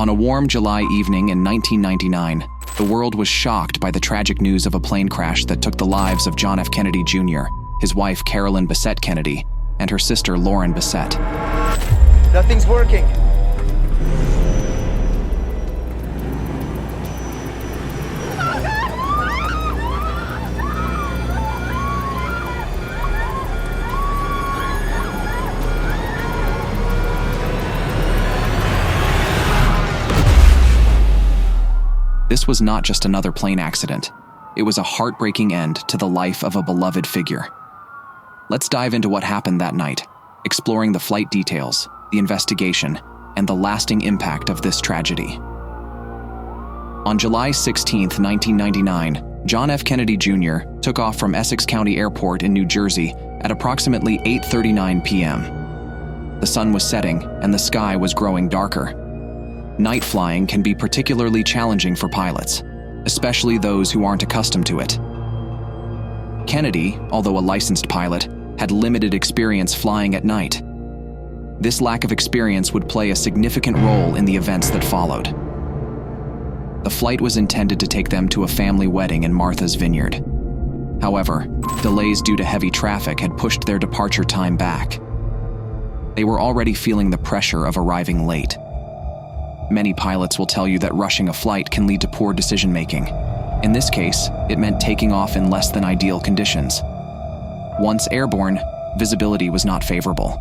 On a warm July evening in 1999, the world was shocked by the tragic news of a plane crash that took the lives of John F. Kennedy Jr., his wife Carolyn Bessette Kennedy, and her sister Lauren Bessette. Nothing's working. This was not just another plane accident. It was a heartbreaking end to the life of a beloved figure. Let's dive into what happened that night, exploring the flight details, the investigation, and the lasting impact of this tragedy. On July 16, 1999, John F. Kennedy Jr. took off from Essex County Airport in New Jersey at approximately 8:39 p.m. The sun was setting and the sky was growing darker. Night flying can be particularly challenging for pilots, especially those who aren't accustomed to it. Kennedy, although a licensed pilot, had limited experience flying at night. This lack of experience would play a significant role in the events that followed. The flight was intended to take them to a family wedding in Martha's Vineyard. However, delays due to heavy traffic had pushed their departure time back. They were already feeling the pressure of arriving late. Many pilots will tell you that rushing a flight can lead to poor decision-making. In this case, it meant taking off in less than ideal conditions. Once airborne, visibility was not favorable.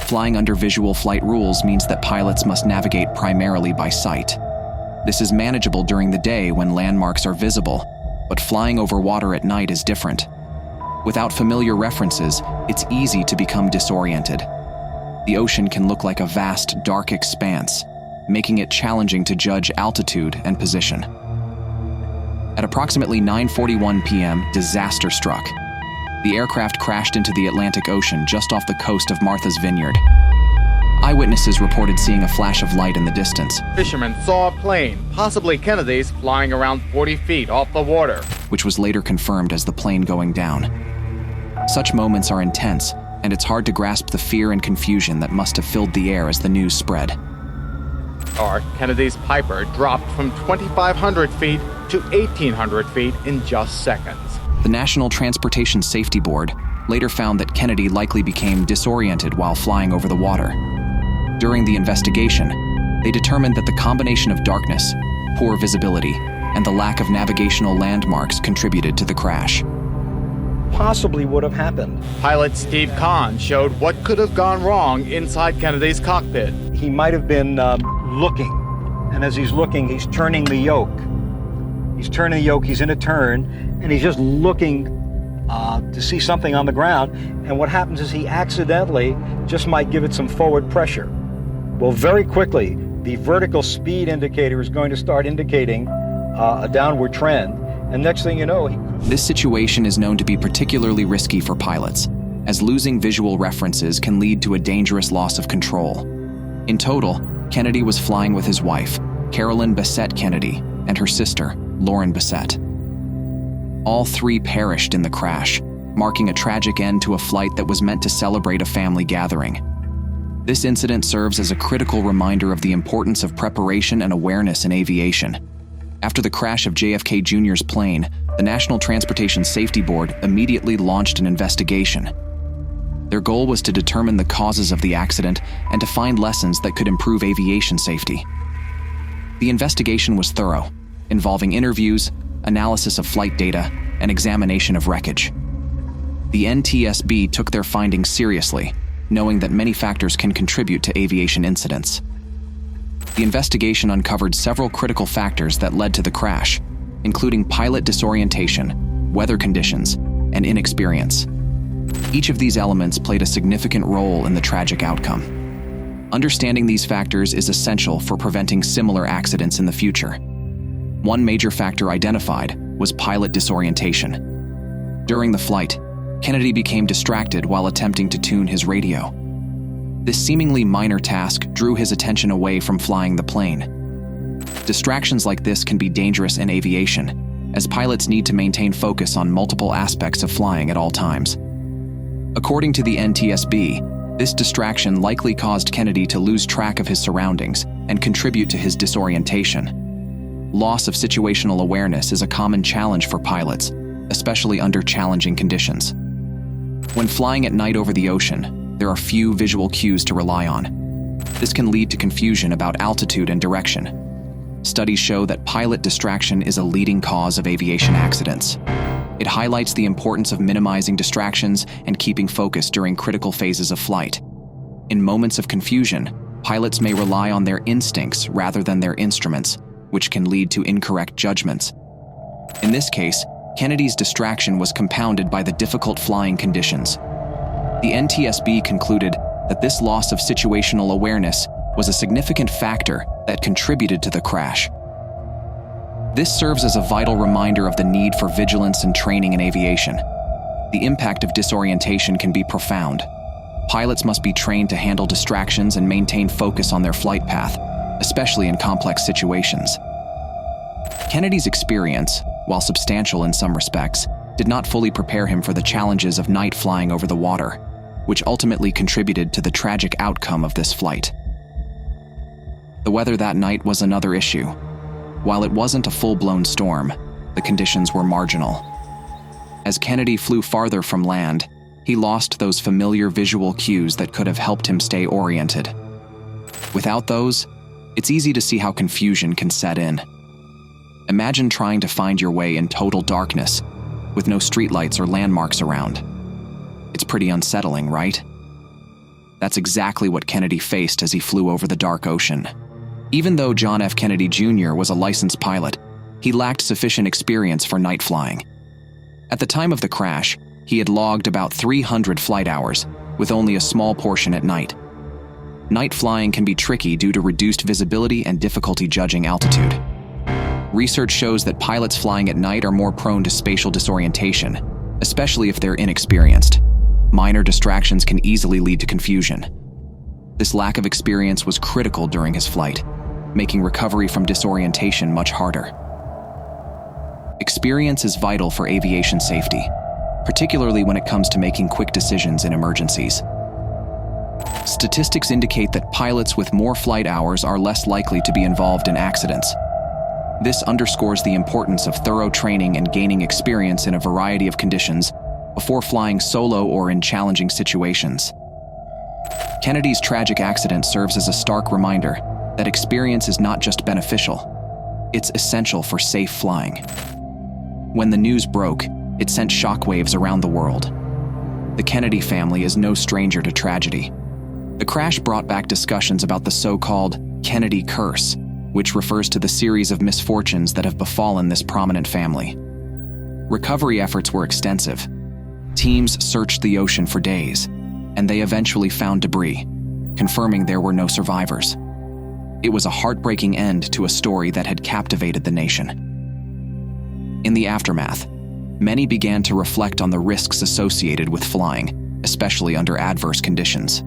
Flying under visual flight rules means that pilots must navigate primarily by sight. This is manageable during the day when landmarks are visible, but flying over water at night is different. Without familiar references, it's easy to become disoriented. The ocean can look like a vast, dark expanse, making it challenging to judge altitude and position. At approximately 9:41 p.m., disaster struck. The aircraft crashed into the Atlantic Ocean just off the coast of Martha's Vineyard. Eyewitnesses reported seeing a flash of light in the distance. Fishermen saw a plane, possibly Kennedy's, flying around 40 feet off the water, which was later confirmed as the plane going down. Such moments are intense, and it's hard to grasp the fear and confusion that must have filled the air as the news spread. Kennedy's Piper dropped from 2,500 feet to 1,800 feet in just seconds. The National Transportation Safety Board later found that Kennedy likely became disoriented while flying over the water. During the investigation, they determined that the combination of darkness, poor visibility, and the lack of navigational landmarks contributed to the crash. Possibly would have happened. Pilot Steve Kahn showed what could have gone wrong inside Kennedy's cockpit. He might have been looking, and as he's looking, he's turning the yoke. He's in a turn, and he's just looking to see something on the ground, and what happens is he accidentally just might give it some forward pressure. Well, very quickly, the vertical speed indicator is going to start indicating a downward trend, and next thing you know... This situation is known to be particularly risky for pilots, as losing visual references can lead to a dangerous loss of control. In total, Kennedy was flying with his wife, Carolyn Bessette Kennedy, and her sister, Lauren Bessette. All three perished in the crash, marking a tragic end to a flight that was meant to celebrate a family gathering. This incident serves as a critical reminder of the importance of preparation and awareness in aviation. After the crash of JFK Jr.'s plane, the National Transportation Safety Board immediately launched an investigation. Their goal was to determine the causes of the accident and to find lessons that could improve aviation safety. The investigation was thorough, involving interviews, analysis of flight data, and examination of wreckage. The NTSB took their findings seriously, knowing that many factors can contribute to aviation incidents. The investigation uncovered several critical factors that led to the crash, including pilot disorientation, weather conditions, and inexperience. Each of these elements played a significant role in the tragic outcome. Understanding these factors is essential for preventing similar accidents in the future. One major factor identified was pilot disorientation. During the flight, Kennedy became distracted while attempting to tune his radio. This seemingly minor task drew his attention away from flying the plane. Distractions like this can be dangerous in aviation, as pilots need to maintain focus on multiple aspects of flying at all times. According to the NTSB, This distraction likely caused Kennedy to lose track of his surroundings and contribute to his disorientation. Loss of situational awareness is a common challenge for pilots, especially under challenging conditions. When flying at night over the ocean, there are few visual cues to rely on. This can lead to confusion about altitude and direction. Studies show that pilot distraction is a leading cause of aviation accidents. It highlights the importance of minimizing distractions and keeping focus during critical phases of flight. In moments of confusion, pilots may rely on their instincts rather than their instruments, which can lead to incorrect judgments. In this case, Kennedy's distraction was compounded by the difficult flying conditions. The NTSB concluded that this loss of situational awareness was a significant factor that contributed to the crash. This serves as a vital reminder of the need for vigilance and training in aviation. The impact of disorientation can be profound. Pilots must be trained to handle distractions and maintain focus on their flight path, especially in complex situations. Kennedy's experience, while substantial in some respects, did not fully prepare him for the challenges of night flying over the water, which ultimately contributed to the tragic outcome of this flight. The weather that night was another issue. While it wasn't a full-blown storm, the conditions were marginal. As Kennedy flew farther from land, he lost those familiar visual cues that could have helped him stay oriented. Without those, it's easy to see how confusion can set in. Imagine trying to find your way in total darkness, with no streetlights or landmarks around. It's pretty unsettling, right? That's exactly what Kennedy faced as he flew over the dark ocean. Even though John F. Kennedy Jr. was a licensed pilot, he lacked sufficient experience for night flying. At the time of the crash, he had logged about 300 flight hours, with only a small portion at night. Night flying can be tricky due to reduced visibility and difficulty judging altitude. Research shows that pilots flying at night are more prone to spatial disorientation, especially if they're inexperienced. Minor distractions can easily lead to confusion. This lack of experience was critical during his flight, making recovery from disorientation much harder. Experience is vital for aviation safety, particularly when it comes to making quick decisions in emergencies. Statistics indicate that pilots with more flight hours are less likely to be involved in accidents. This underscores the importance of thorough training and gaining experience in a variety of conditions before flying solo or in challenging situations. Kennedy's tragic accident serves as a stark reminder that experience is not just beneficial, it's essential for safe flying. When the news broke, it sent shockwaves around the world. The Kennedy family is no stranger to tragedy. The crash brought back discussions about the so-called Kennedy curse, which refers to the series of misfortunes that have befallen this prominent family. Recovery efforts were extensive. Teams searched the ocean for days, and they eventually found debris, confirming there were no survivors. It was a heartbreaking end to a story that had captivated the nation. In the aftermath, many began to reflect on the risks associated with flying, especially under adverse conditions.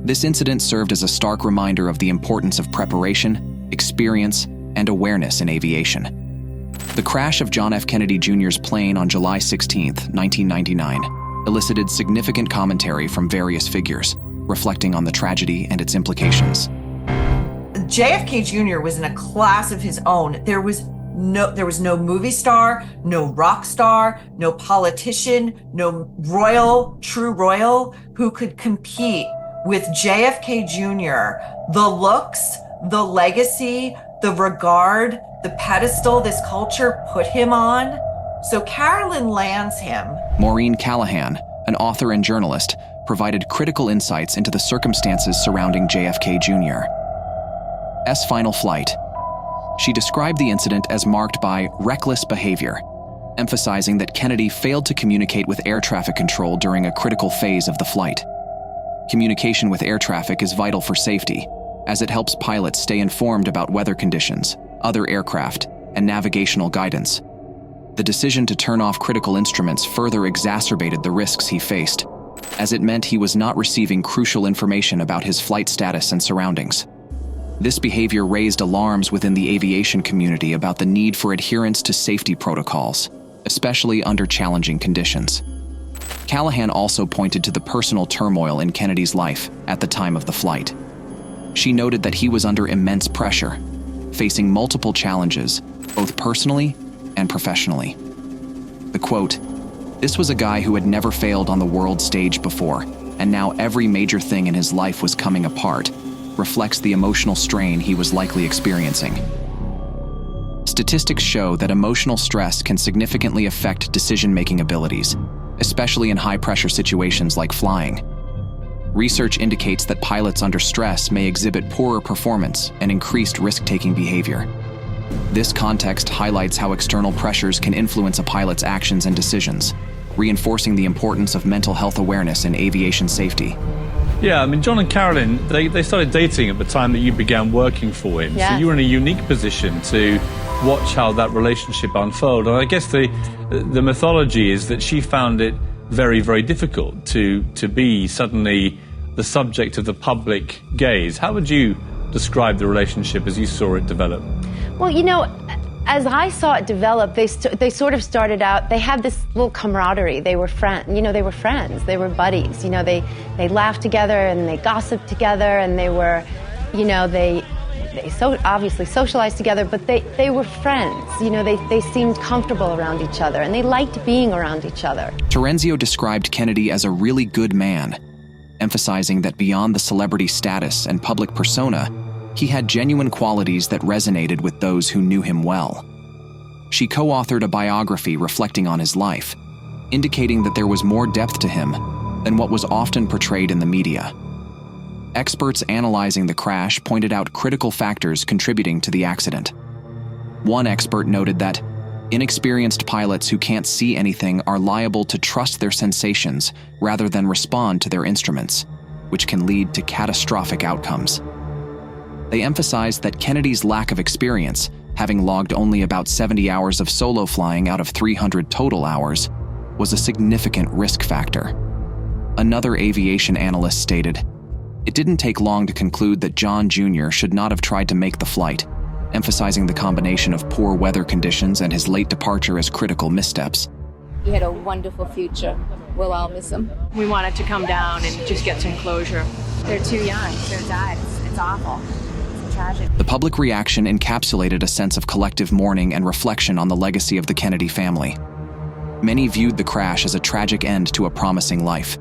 This incident served as a stark reminder of the importance of preparation, experience, and awareness in aviation. The crash of John F. Kennedy Jr.'s plane on July 16, 1999, elicited significant commentary from various figures, reflecting on the tragedy and its implications. JFK Jr. was in a class of his own. There was no movie star, no rock star, no politician, no true royal who could compete with JFK Jr. The looks, the legacy, the regard, the pedestal this culture put him on. So Carolyn lands him. Maureen Callahan, an author and journalist, provided critical insights into the circumstances surrounding JFK Jr.'s final flight. She described the incident as marked by reckless behavior, emphasizing that Kennedy failed to communicate with air traffic control during a critical phase of the flight. Communication with air traffic is vital for safety, as it helps pilots stay informed about weather conditions, other aircraft, and navigational guidance. The decision to turn off critical instruments further exacerbated the risks he faced, as it meant he was not receiving crucial information about his flight status and surroundings. This behavior raised alarms within the aviation community about the need for adherence to safety protocols, especially under challenging conditions. Callahan also pointed to the personal turmoil in Kennedy's life at the time of the flight. She noted that he was under immense pressure, facing multiple challenges, both personally and professionally. The quote, "This was a guy who had never failed on the world stage before, and now every major thing in his life was coming apart," reflects the emotional strain he was likely experiencing. Statistics show that emotional stress can significantly affect decision-making abilities, especially in high-pressure situations like flying. Research indicates that pilots under stress may exhibit poorer performance and increased risk-taking behavior. This context highlights how external pressures can influence a pilot's actions and decisions, reinforcing the importance of mental health awareness in aviation safety. Yeah, I mean, John and Carolyn, they started dating at the time that you began working for him. Yes. So you were in a unique position to watch how that relationship unfolded. And I guess the mythology is that she found it very, very difficult to be suddenly the subject of the public gaze. How would you describe the relationship as you saw it develop? Well, you know, as I saw it develop, they sort of started out, they had this little camaraderie. They were friends, they were friends, they were buddies. They laughed together and they gossiped together, and they were, they so obviously socialized together, but they were friends. They seemed comfortable around each other, and they liked being around each other. Terenzio described Kennedy as a really good man, emphasizing that beyond the celebrity status and public persona, he had genuine qualities that resonated with those who knew him well. She co-authored a biography reflecting on his life, indicating that there was more depth to him than what was often portrayed in the media. Experts analyzing the crash pointed out critical factors contributing to the accident. One expert noted that inexperienced pilots who can't see anything are liable to trust their sensations rather than respond to their instruments, which can lead to catastrophic outcomes. They emphasized that Kennedy's lack of experience, having logged only about 70 hours of solo flying out of 300 total hours, was a significant risk factor. Another aviation analyst stated, "It didn't take long to conclude that John Jr. should not have tried to make the flight," emphasizing the combination of poor weather conditions and his late departure as critical missteps. He had a wonderful future. We'll all miss him. We wanted to come down and just get some closure. They're too young. They're died. It's awful. It's tragic. The public reaction encapsulated a sense of collective mourning and reflection on the legacy of the Kennedy family. Many viewed the crash as a tragic end to a promising life,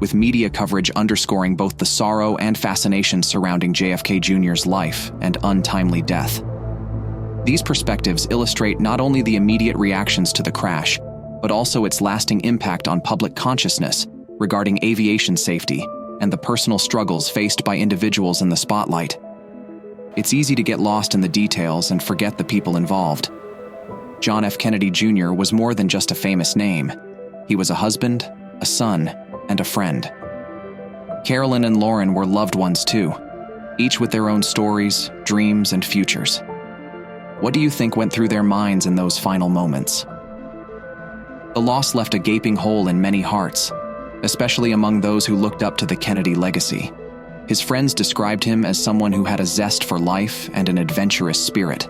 with media coverage underscoring both the sorrow and fascination surrounding JFK Jr.'s life and untimely death. These perspectives illustrate not only the immediate reactions to the crash, but also its lasting impact on public consciousness regarding aviation safety and the personal struggles faced by individuals in the spotlight. It's easy to get lost in the details and forget the people involved. John F. Kennedy Jr. was more than just a famous name. He was a husband, a son, and a friend. Carolyn and Lauren were loved ones too, each with their own stories, dreams, and futures. What do you think went through their minds in those final moments? The loss left a gaping hole in many hearts, especially among those who looked up to the Kennedy legacy. His friends described him as someone who had a zest for life and an adventurous spirit.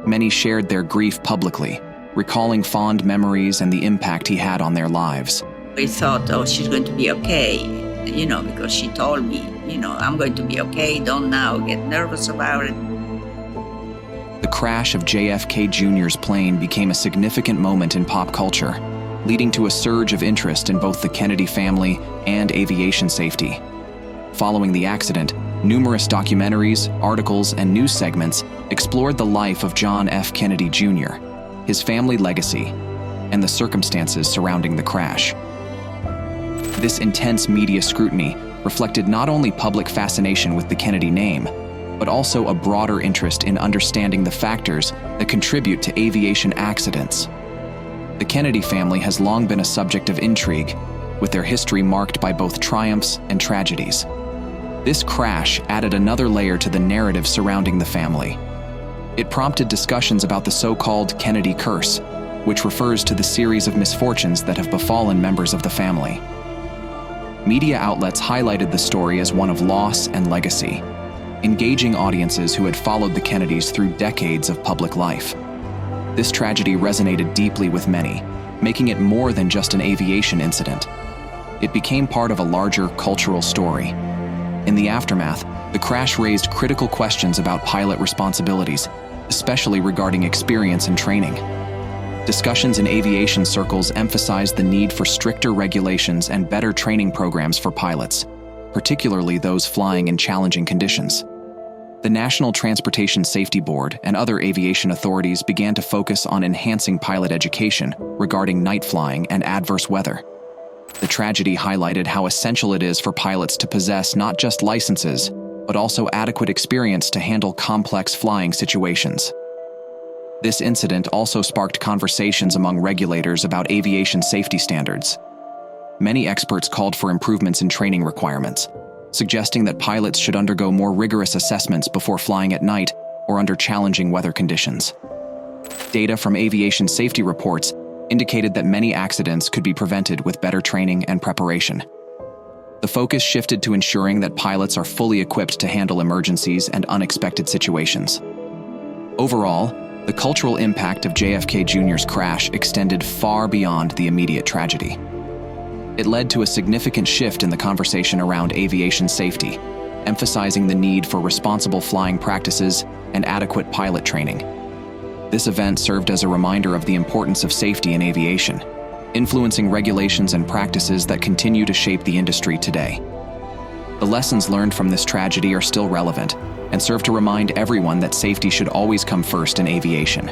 Many shared their grief publicly, recalling fond memories and the impact he had on their lives. We thought, oh, she's going to be okay, because she told me, I'm going to be okay, don't now get nervous about it. The crash of JFK Jr.'s plane became a significant moment in pop culture, leading to a surge of interest in both the Kennedy family and aviation safety. Following the accident, numerous documentaries, articles, and news segments explored the life of John F. Kennedy Jr., his family legacy, and the circumstances surrounding the crash. This intense media scrutiny reflected not only public fascination with the Kennedy name, but also a broader interest in understanding the factors that contribute to aviation accidents. The Kennedy family has long been a subject of intrigue, with their history marked by both triumphs and tragedies. This crash added another layer to the narrative surrounding the family. It prompted discussions about the so-called Kennedy curse, which refers to the series of misfortunes that have befallen members of the family. Media outlets highlighted the story as one of loss and legacy, engaging audiences who had followed the Kennedys through decades of public life. This tragedy resonated deeply with many, making it more than just an aviation incident. It became part of a larger cultural story. In the aftermath, the crash raised critical questions about pilot responsibilities, especially regarding experience and training. Discussions in aviation circles emphasized the need for stricter regulations and better training programs for pilots, particularly those flying in challenging conditions. The National Transportation Safety Board and other aviation authorities began to focus on enhancing pilot education regarding night flying and adverse weather. The tragedy highlighted how essential it is for pilots to possess not just licenses, but also adequate experience to handle complex flying situations. This incident also sparked conversations among regulators about aviation safety standards. Many experts called for improvements in training requirements, suggesting that pilots should undergo more rigorous assessments before flying at night or under challenging weather conditions. Data from aviation safety reports indicated that many accidents could be prevented with better training and preparation. The focus shifted to ensuring that pilots are fully equipped to handle emergencies and unexpected situations. Overall, the cultural impact of JFK Jr.'s crash extended far beyond the immediate tragedy. It led to a significant shift in the conversation around aviation safety, emphasizing the need for responsible flying practices and adequate pilot training. This event served as a reminder of the importance of safety in aviation, influencing regulations and practices that continue to shape the industry today. The lessons learned from this tragedy are still relevant and serve to remind everyone that safety should always come first in aviation.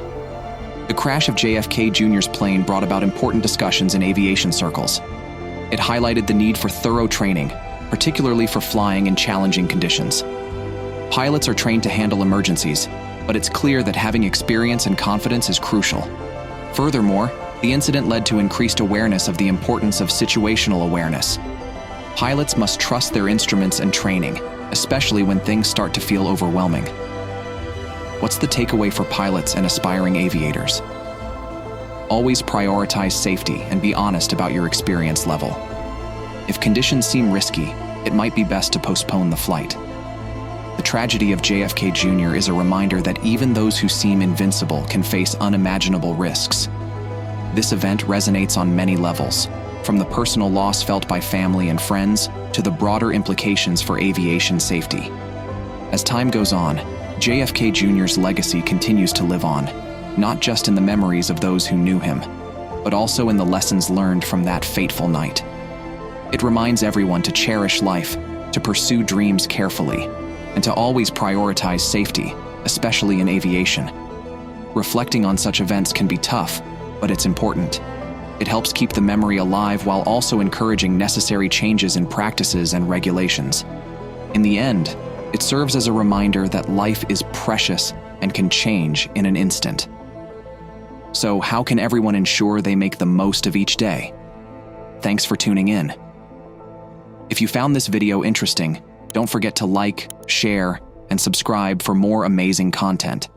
The crash of JFK Jr.'s plane brought about important discussions in aviation circles. It highlighted the need for thorough training, particularly for flying in challenging conditions. Pilots are trained to handle emergencies, but it's clear that having experience and confidence is crucial. Furthermore, the incident led to increased awareness of the importance of situational awareness. Pilots must trust their instruments and training, especially when things start to feel overwhelming. What's the takeaway for pilots and aspiring aviators? Always prioritize safety and be honest about your experience level. If conditions seem risky, it might be best to postpone the flight. The tragedy of JFK Jr. is a reminder that even those who seem invincible can face unimaginable risks. This event resonates on many levels, from the personal loss felt by family and friends to the broader implications for aviation safety. As time goes on, JFK Jr.'s legacy continues to live on, not just in the memories of those who knew him, but also in the lessons learned from that fateful night. It reminds everyone to cherish life, to pursue dreams carefully, and to always prioritize safety, especially in aviation. Reflecting on such events can be tough, but it's important. It helps keep the memory alive while also encouraging necessary changes in practices and regulations. In the end, it serves as a reminder that life is precious and can change in an instant. So how can everyone ensure they make the most of each day? Thanks for tuning in. If you found this video interesting, don't forget to like, share, and subscribe for more amazing content.